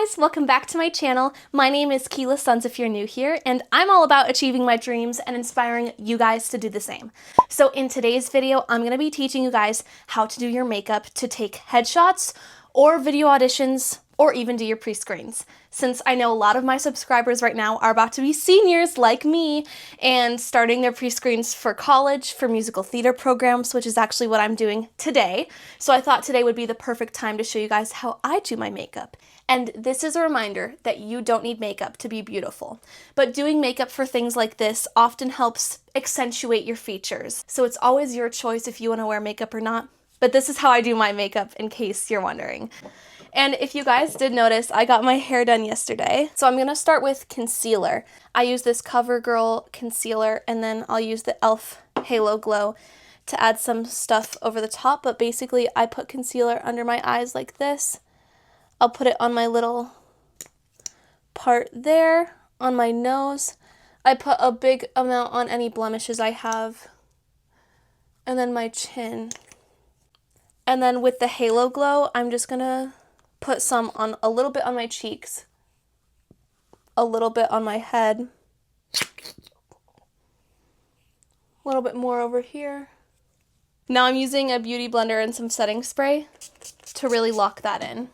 guys, welcome back to my channel. My name is Keela Sons if you're new here, and I'm all about achieving my dreams and inspiring you guys to do the same. So in today's video, I'm going to be teaching you guys how to do your makeup to take headshots or video auditions or even do your pre-screens. Since I know a lot of my subscribers right now are about to be seniors like me and starting their pre-screens for college, for musical theater programs, which is actually what I'm doing today. So I thought today would be the perfect time to show you guys how I do my makeup. And this is a reminder that you don't need makeup to be beautiful. But doing makeup for things like this often helps accentuate your features. So it's always your choice if you want to wear makeup or not. But this is how I do my makeup in case you're wondering. And if you guys did notice, I got my hair done yesterday. So I'm going to start with concealer. I use this CoverGirl concealer, and then I'll use the e.l.f. Halo Glow to add some stuff over the top. But basically, I put concealer under my eyes like this. I'll put it on my little part there, on my nose. I put a big amount on any blemishes I have. And then my chin. And then with the Halo Glow, I'm just going to put some on a little bit on my cheeks, a little bit on my head, a little bit more over here. Now I'm using a beauty blender and some setting spray to really lock that in.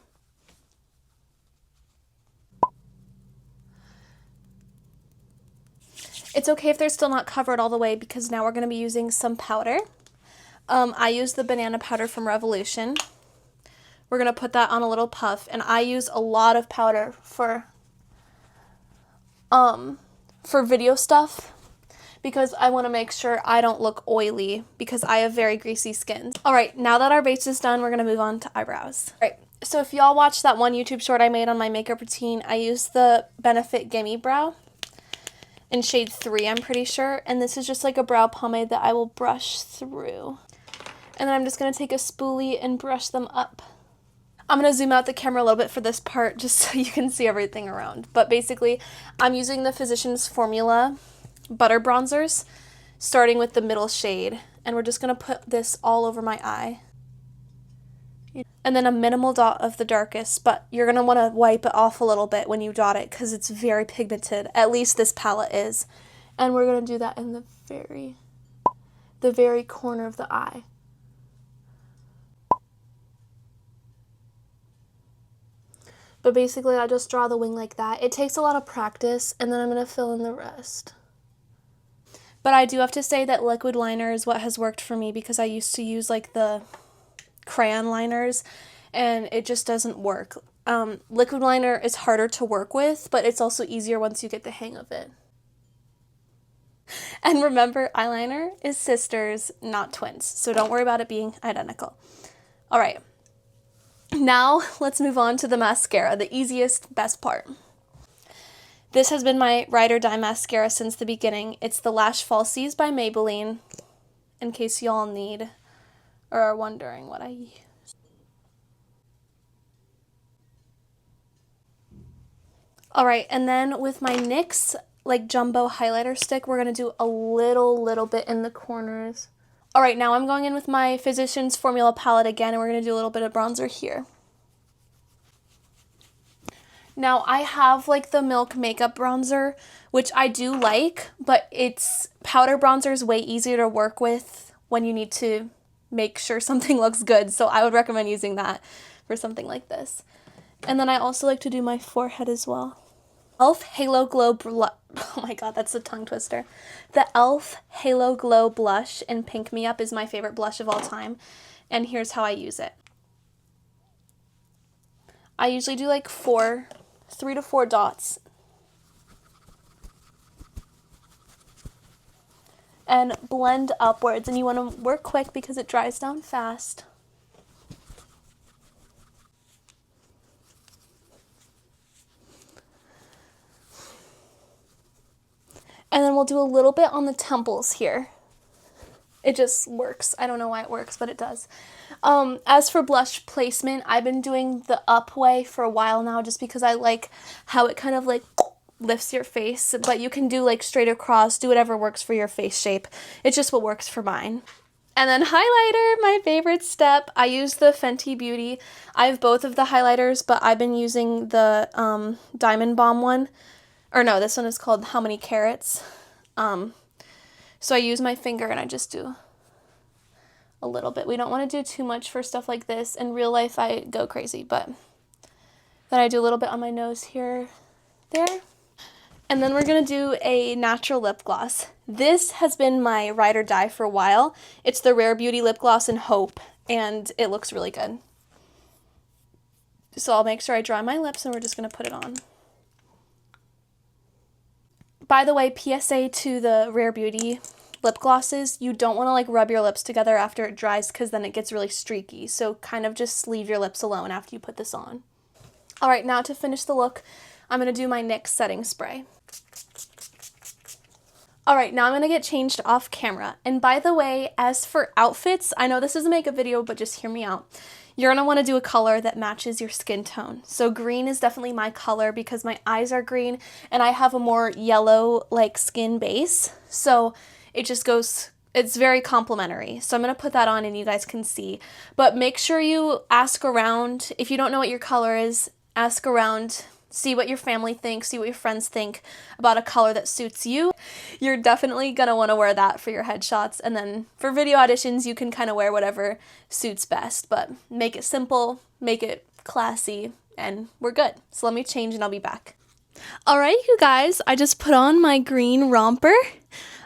It's okay if they're still not covered all the way because now we're going to be using some powder. I use the banana powder from Revolution. We're going to put that on a little puff, and I use a lot of powder for video stuff because I want to make sure I don't look oily because I have very greasy skin. All right, now that our base is done, we're going to move on to eyebrows. All right, so if y'all watched that one YouTube short I made on my makeup routine, I used the Benefit Gimme Brow in shade 3, I'm pretty sure, and this is just like a brow pomade that I will brush through. And then I'm just going to take a spoolie and brush them up. I'm going to zoom out the camera a little bit for this part just so you can see everything around. But basically, I'm using the Physicians Formula Butter Bronzers, starting with the middle shade. And we're just going to put this all over my eye. And then a minimal dot of the darkest, but you're going to want to wipe it off a little bit when you dot it because it's very pigmented. At least this palette is. And we're going to do that in the very corner of the eye. But basically, I just draw the wing like that. It takes a lot of practice, and then I'm going to fill in the rest. But I do have to say that liquid liner is what has worked for me because I used to use like the crayon liners, and it just doesn't work. Liquid liner is harder to work with, but it's also easier once you get the hang of it. And remember, eyeliner is sisters, not twins, so don't worry about it being identical. All right. Now, let's move on to the mascara, the easiest, best part. This has been my ride or die mascara since the beginning. It's the Lash Falsies by Maybelline, in case y'all need or are wondering what I use. Alright, and then with my NYX, like jumbo highlighter stick, we're going to do a little bit in the corners. Alright, now I'm going in with my Physicians Formula palette again, and we're going to do a little bit of bronzer here. Now, I have like the Milk Makeup Bronzer, which I do like, but it's powder bronzer is way easier to work with when you need to make sure something looks good, so I would recommend using that for something like this. And then I also like to do my forehead as well. e.l.f. Halo Glow oh my god, that's a tongue twister. The e.l.f. Halo Glow Blush in Pink Me Up is my favorite blush of all time, and here's how I use it. I usually do like 3 to 4 dots. And blend upwards, and you want to work quick because it dries down fast. And then we'll do a little bit on the temples here. It just works. I don't know why it works, but it does. As for blush placement, I've been doing the up way for a while now just because I like how it kind of like lifts your face, but you can do like straight across, do whatever works for your face shape. It's just what works for mine. And then highlighter, my favorite step. I use the Fenty Beauty. I have both of the highlighters, but I've been using the Diamond Bomb one. Or no, this one is called How Many Carats. So I use my finger and I just do a little bit. We don't want to do too much for stuff like this. In real life, I go crazy, but then I do a little bit on my nose here, there. And then we're going to do a natural lip gloss. This has been my ride or die for a while. It's the Rare Beauty Lip Gloss in Hope, and it looks really good. So I'll make sure I dry my lips, and we're just going to put it on. By the way, PSA to the Rare Beauty lip glosses, you don't want to like rub your lips together after it dries because then it gets really streaky. So kind of just leave your lips alone after you put this on. All right, now to finish the look, I'm going to do my NYX setting spray. All right, now I'm going to get changed off camera. And by the way, as for outfits, I know this is a makeup video, but just hear me out. You're going to want to do a color that matches your skin tone. So green is definitely my color because my eyes are green and I have a more yellow like skin base. So it just goes, it's very complimentary. So I'm going to put that on and you guys can see. But make sure you ask around. If you don't know what your color is, ask around. See what your family thinks, see what your friends think about a color that suits you. You're definitely gonna wanna wear that for your headshots, and then for video auditions, you can kind of wear whatever suits best, but make it simple, make it classy, and we're good. So let me change and I'll be back. All right, you guys, I just put on my green romper.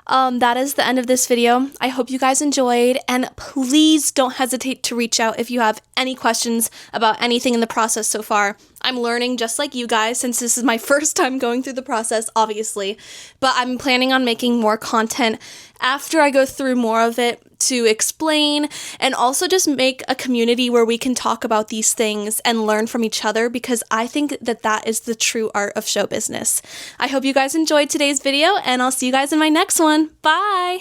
That is the end of this video. I hope you guys enjoyed, and please don't hesitate to reach out if you have any questions about anything in the process so far. I'm learning just like you guys since this is my first time going through the process, obviously, but I'm planning on making more content after I go through more of it to explain and also just make a community where we can talk about these things and learn from each other, because I think that that is the true art of show business. I hope you guys enjoyed today's video, and I'll see you guys in my next one. Bye!